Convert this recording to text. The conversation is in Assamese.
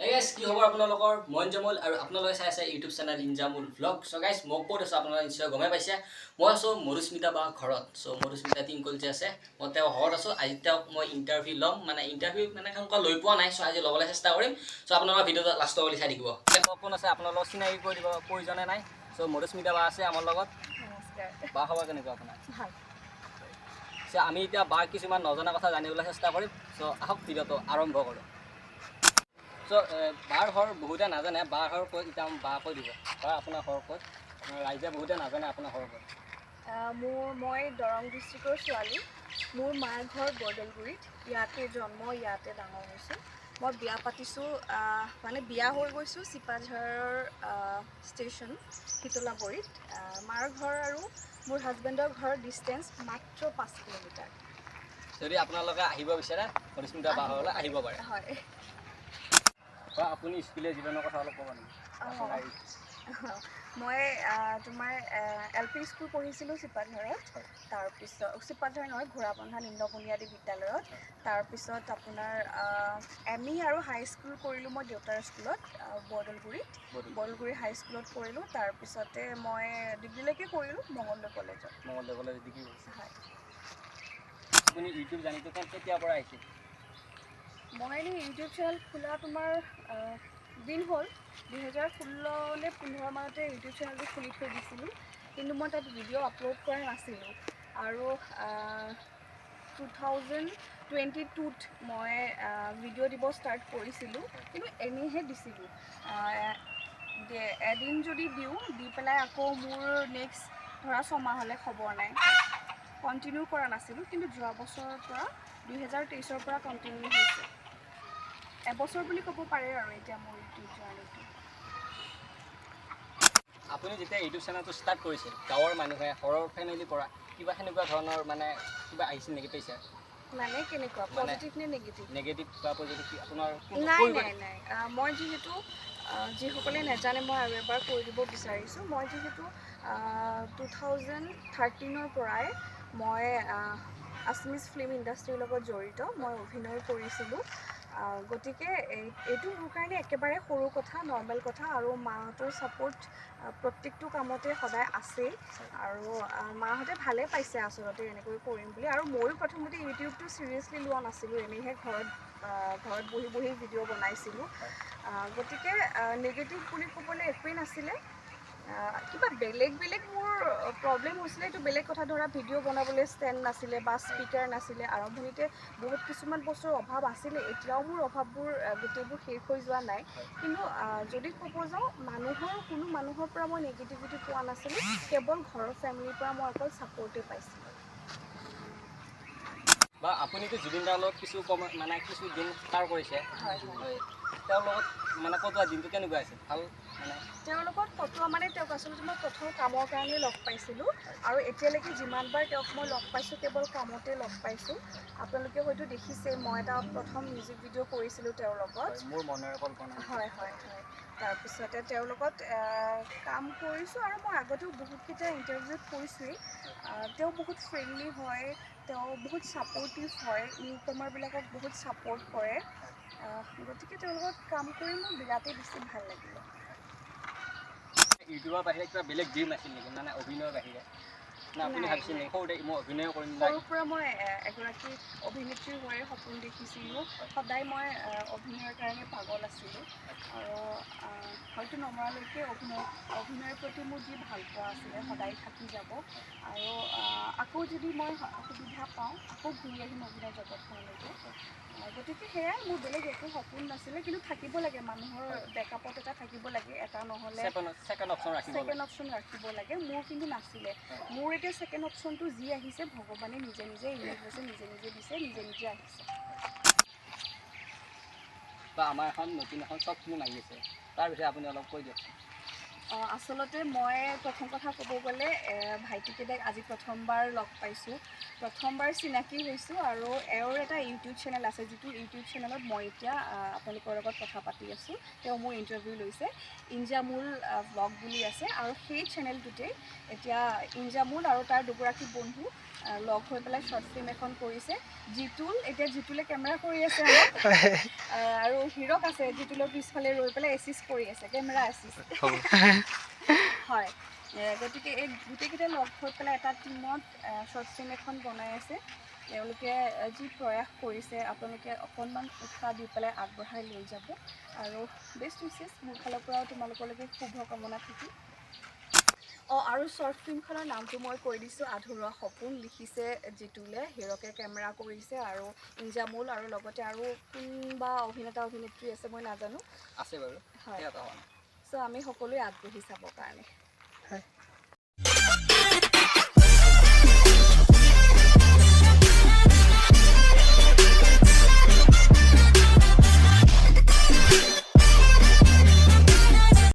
Hey guys, কি খবৰ আপোনালোকৰ? মই ইনজমুল আৰু আপোনালোকে চাই আছে YouTube channel Inzamul blog. So guys মই ক'ত আছো আপোনালোকে নিশ্চয় গমে পাইছে। মই আছো madhusmita বা ঘৰত। সো madhusmita twinkle যে আছে মই তেওঁ ঘৰত আছো। আজি তেওঁক মই ইন্টাৰভিউ ল'ম মানে ইন্টাৰভিউ মানে কামকা লৈ পোৱা নাই। সো আজি ল'বলৈ চেষ্টা কৰিম। সো আপোনালোকৰ ভিডিওটো লাষ্টলৈকে চাই থাকিব। কোন আছে আপোনালোকক চিনাকি কৰি দিব প্ৰয়োজনে নাই। সো madhusmita বা আছে আমাৰ লগত। নমস্কাৰ। বা খবৰ কেনেকুৱা আপোনাৰ? ভাল। সো আমি এতিয়া বা কিছুমান নজনা কথা জানিবলৈ চেষ্টা কৰিম। সো আহক ভিডিওটো আৰম্ভ কৰোঁ। So, বাৰ ঘৰ বহুতে নাজানে বাৰ ঘৰ ক'ত এতিয়া বা কৈ দিব বা আপোনাৰ ঘৰ ক'ত ৰাইজে বহুতে নাজানে আপোনাৰ ঘৰ ক'ত মই দৰং ডিষ্ট্ৰিক্টৰ ছোৱালী মোৰ মাৰ ঘৰ বৰদলগুৰিত ইয়াতে জন্ম ইয়াতে ডাঙৰ হৈছোঁ মই বিয়া পাতিছোঁ মানে বিয়া হৈ গৈছোঁ চিপাঝাৰৰ ষ্টেচন শীতলাবৰীত মাৰ ঘৰ আৰু মোৰ হাজবেণ্ডৰ ঘৰ ডিষ্টেঞ্চ মাত্ৰ 5 কিলোমিটাৰ যদি আপোনালোকে আহিব বিচাৰে madhusmita বা ঘৰলৈ আহিব পাৰে হয় আপুনি স্কুলীয়া জীৱনৰ কথা অলপ ক'ব নেকি মই তোমাৰ LP স্কুল পঢ়িছিলোঁ চিপাঝাৰত তাৰপিছত চিপাঝাৰ নহয় ঘোঁৰাবন্ধা নিম্ন বুনিয়াদী বিদ্যালয়ত তাৰপিছত আপোনাৰ ME আৰু হাই স্কুল কৰিলোঁ মই দেউতাৰ স্কুলত বৰদলগুৰি হাই স্কুলত কৰিলোঁ তাৰপিছতে মই ডিগ্ৰীলৈকে কৰিলোঁ মঙলদৈ কলেজত ডিগ্ৰী হয় আপুনি ইউটিউব জানিটো কেতিয়াৰ পৰা আহিছিল মই এনেই ইউটিউব চেনেল খোলা তোমাৰ দিন হ'ল 2016 নে 15 মানতে ইউটিউব চেনেলটো খুলি থৈ দিছিলোঁ কিন্তু মই তাত ভিডিঅ' আপলোড কৰা নাছিলোঁ আৰু 2022ত মই ভিডিঅ' দিব ষ্টাৰ্ট কৰিছিলোঁ কিন্তু এনেইহে দিছিলোঁ এদিন যদি দিওঁ দি পেলাই আকৌ মোৰ নেক্সট ধৰা 6 মাহলৈ খবৰ নাই কণ্টিনিউ কৰা নাছিলোঁ কিন্তু যোৱা বছৰৰ পৰা 2023ৰ পৰা কণ্টিনিউ হৈছে এবছৰ বুলি ক'ব পাৰে আৰু এতিয়া মোৰ ইউটিউব জাৰ্নিটো আপুনি যেতিয়া ইউটিউব চেনেলটো ষ্টাৰ্ট কৰিছিল গাঁৱৰ মানুহে ঘৰৰ ফেমিলিৰ পৰা কিবা সেনেকুৱা ধৰণৰ মানে কিবা আহিছিল নেকি পাইছে মানে কেনেকুৱা পজিটিভ নে নেগেটিভ বা পজিটিভ আপোনাৰ নাই মই যিহেতু যিসকলে নাজানে মই আৰু এবাৰ কৈ দিব বিচাৰিছোঁ মই যিহেতু 2013ৰ পৰাই মই আছামিজ ফিল্ম ইণ্ডাষ্ট্ৰীৰ লগত জড়িত মই অভিনয় কৰিছিলোঁ গতিকে এইটো মোৰ কাৰণে একেবাৰে সৰু কথা নৰ্মেল কথা আৰু মাহঁতৰ ছাপোৰ্ট প্ৰত্যেকটো কামতে সদায় আছেই আৰু মাহঁতে ভালে পাইছে আচলতে এনেকৈ কৰিম বুলি আৰু ময়ো প্ৰথমতে ইউটিউবটো চিৰিয়াছলি লোৱা নাছিলোঁ এনেইহে ঘৰত বহি ভিডিঅ' বনাইছিলোঁ গতিকে নিগেটিভ বুলি ক'বলৈ একোৱেই নাছিলে কিবা বেলেগ মোৰ প্ৰব্লেম হৈছিলে এইটো বেলেগ কথা ধৰা ভিডিঅ' বনাবলৈ ষ্টেণ্ড নাছিলে বা স্পীকাৰ নাছিলে আৰম্ভণিতে বহুত কিছুমান বস্তুৰ অভাৱ আছিলে এতিয়াও মোৰ অভাৱবোৰ গোটেইবোৰ শেষ হৈ যোৱা নাই কিন্তু যদি ক'ব যাওঁ কোনো মানুহৰ পৰা মই নিগেটিভিটি পোৱা নাছিলোঁ কেৱল ঘৰৰ ফেমিলিৰ পৰা মই অকল ছাপৰ্টেই পাইছিলোঁ বা আপুনিতো জুবিন দাৰ লগত কিছু দিন পাৰ কৰিছে হয় তেওঁৰ লগত মানে কটোৱা দিনটো কেনেকুৱা আছিল ভাল মানে তেওঁৰ লগত কটোৱা মানে তেওঁক আচলতে মই প্ৰথম কামৰ কাৰণে লগ পাইছিলোঁ আৰু এতিয়ালৈকে যিমানবাৰ তেওঁক মই লগ পাইছোঁ কেৱল কামতে লগ পাইছোঁ আপোনালোকে হয়তো দেখিছে মই এটা প্ৰথম মিউজিক ভিডিঅ' কৰিছিলোঁ তেওঁৰ লগত মোৰ মনেৰে কল্পনা হয় তাৰপিছতে তেওঁৰ লগত কাম কৰিছোঁ আৰু মই আগতেও বহুতকেইটা ইণ্টাৰভিউত কৈছোঁৱেই তেওঁ বহুত ফ্ৰেণ্ডলি হয় তেওঁ বহুত ছাপৰ্টিভ হয় নিউকমাৰবিলাকক বহুত ছাপৰ্ট কৰে গতিকে তেওঁৰ লগত কাম কৰি মোৰ বিৰাটেই বেছি ভাল লাগিলে ইউটিউবৰ বাহিৰে কিবা বেলেগ ড্ৰিম আছিল নেকি মানে অভিনয়ৰ বাহিৰে না আপুনি ভাবিছিল নেকি সৰুতে মই অভিনয় কৰিম সৰুৰ পৰা মই এগৰাকী অভিনেত্ৰী হৈয়ে সপোন দেখিছিলোঁ সদায় মই অভিনয়ৰ কাৰণে পাগল আছিলোঁ আৰু হয়তো নমৰালৈকে অভিনয়ৰ প্ৰতি মোৰ যি ভাল পোৱা আছিলে সদায় থাকি যাব আৰু আকৌ যদি মই সুবিধা পাওঁ আকৌ ঘূৰি আহিম অভিনয় জগতখনলৈকে গতিকে সেয়াই মোৰ বেলেগ একো সপোন নাছিলে কিন্তু থাকিব লাগে মানুহৰ বেকআপত এটা থাকিব লাগে এটা নহ'লে ছেকেণ্ড অপশ্যন ৰাখিব লাগে মোৰ কিন্তু নাছিলে মোৰ এতিয়া ছেকেণ্ড অপশ্যনটো যি আহিছে ভগৱানে নিজে ইউনিভাৰ্ছে নিজে দিছে নিজে আহিছে বা আমাৰ এখন নতুন এখন শ্বৰ্ট ফিল্ম আহি আছে তাৰ বিষয়ে আপুনি অলপ কৈ দিয়ক আচলতে মই প্ৰথম কথা ক'ব গ'লে ভাইটিকেইটাক আজি প্ৰথমবাৰ লগ পাইছোঁ প্ৰথমবাৰ চিনাকি হৈছোঁ আৰু এওঁৰ এটা ইউটিউব চেনেল আছে যিটো ইউটিউব চেনেলত মই এতিয়া আপোনালোকৰ লগত কথা পাতি আছোঁ তেওঁ মোৰ ইণ্টাৰভিউ লৈছে ইনজামুল ব্লগ বুলি আছে আৰু সেই চেনেলটোতে এতিয়া ইনজামুল আৰু তাৰ দুগৰাকী বন্ধু লগ হৈ পেলাই শ্বৰ্ট ফিল্ম এখন কৰিছে। জিতুলে কেমেৰা কৰি আছে আমাক, আৰু হিৰক আছে জিতুলৰ পিছফালে ৰৈ পেলাই এচিষ্ট কৰি আছে, কেমেৰা এচিষ্ট। হয়, গতিকে এই গোটেইকেইটা লগ হৈ পেলাই এটা টিমত শ্বৰ্ট ফিল্ম এখন বনাই আছে। তেওঁলোকে যি প্ৰয়াস কৰিছে আপোনালোকে অকণমান উৎসাহ দি পেলাই আগবঢ়াই লৈ যাব, আৰু বেষ্ট উইচেছ মোৰ ফালৰ পৰাও তোমালোকলৈকে শুভকামনা থাকিল। আৰু শ্বৰ্ট ফিল্মখনৰ নামটো মই কৈ দিছোঁ, আধৰুৱা সপোন। লিখিছে জিতুলে, হিৰকে কেমেৰা কৰিছে, আৰু ইনজামুল, আৰু লগতে আৰু কোনোবা অভিনেতা অভিনেত্ৰী আছে মই নাজানো, আছে বাৰু। হয়। চ' আমি সকলোৱে আগ্ৰহী চাবৰ কাৰণে।